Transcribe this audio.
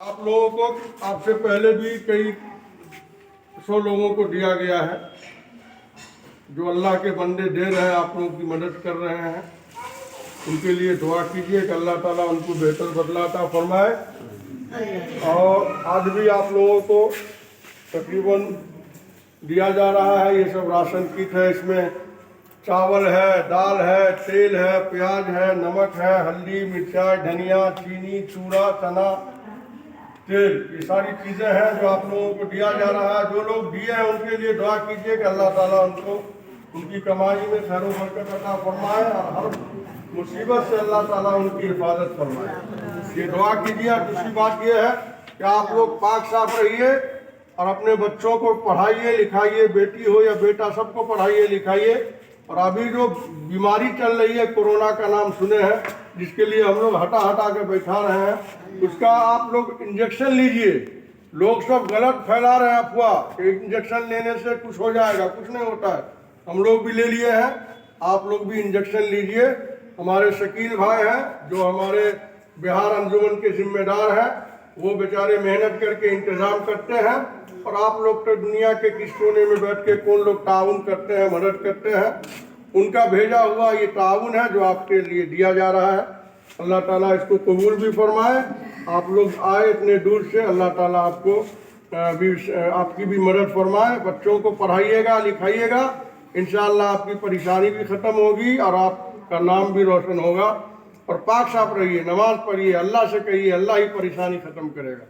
آپ لوگوں کو آپ سے پہلے بھی کئی سو لوگوں کو دیا گیا ہے جو اللہ کے بندے دے رہے ہیں، آپ لوگوں کی مدد کر رہے ہیں، ان کے لیے دعا کیجیے کہ اللہ تعالیٰ ان کو بہتر بدلہ عطا فرمائے۔ اور آج بھی آپ لوگوں کو تقریباً دیا جا رہا ہے، یہ سب راشن کٹ ہے، اس میں چاول ہے، دال ہے، تیل ہے، پیاز ہے، نمک ہے، ہلدی، مرچائی، دھنیا، چینی، چوڑا، چنا، تیل، یہ ساری چیزیں ہیں جو آپ لوگوں کو دیا جا رہا ہے۔ جو لوگ دیے ہیں ان کے لیے دعا کیجیے کہ اللہ تعالیٰ ان کو ان کی کمائی میں خیر و برکت عطا فرمائے اور ہر مصیبت سے اللہ تعالیٰ ان کی حفاظت فرمائے، یہ دعا کیجیے۔ اور دوسری بات یہ ہے کہ آپ لوگ پاک صاف رہیے اور اپنے بچوں کو پڑھائیے لکھائیے، بیٹی ہو یا بیٹا سب کو پڑھائیے لکھائیے۔ اور ابھی جو بیماری چل رہی ہے، کورونا کا نام سنے ہیں، جس کے لیے ہم لوگ ہٹا کے بیٹھا رہے ہیں، اس کا آپ لوگ انجیکشن لیجئے۔ لوگ سب غلط پھیلا رہے ہیں افواہ کہ انجیکشن لینے سے کچھ ہو جائے گا، کچھ نہیں ہوتا ہے۔ ہم لوگ بھی لے لیے ہیں، آپ لوگ بھی انجیکشن لیجئے۔ ہمارے شکیل بھائی ہیں جو ہمارے بہار انجمن کے ذمہ دار ہیں، وہ بیچارے محنت کر کے انتظام کرتے ہیں، اور آپ لوگ تو دنیا کے کس کونے میں بیٹھ کے کون لوگ تعاون کرتے ہیں، مدد کرتے ہیں، ان کا بھیجا ہوا یہ تعاون ہے جو آپ کے لیے دیا جا رہا ہے۔ اللہ تعالیٰ اس کو قبول بھی فرمائے۔ آپ لوگ آئے اتنے دور سے، اللہ تعالیٰ آپ کو آپ کی بھی مدد فرمائے۔ بچوں کو پڑھائیے گا لکھائیے گا، انشاءاللہ آپ کی پریشانی بھی ختم ہوگی اور آپ کا نام بھی روشن ہوگا۔ اور پاک صاف رہیے، نماز پڑھیے، اللہ سے کہیے، اللہ ہی پریشانی ختم کرے گا۔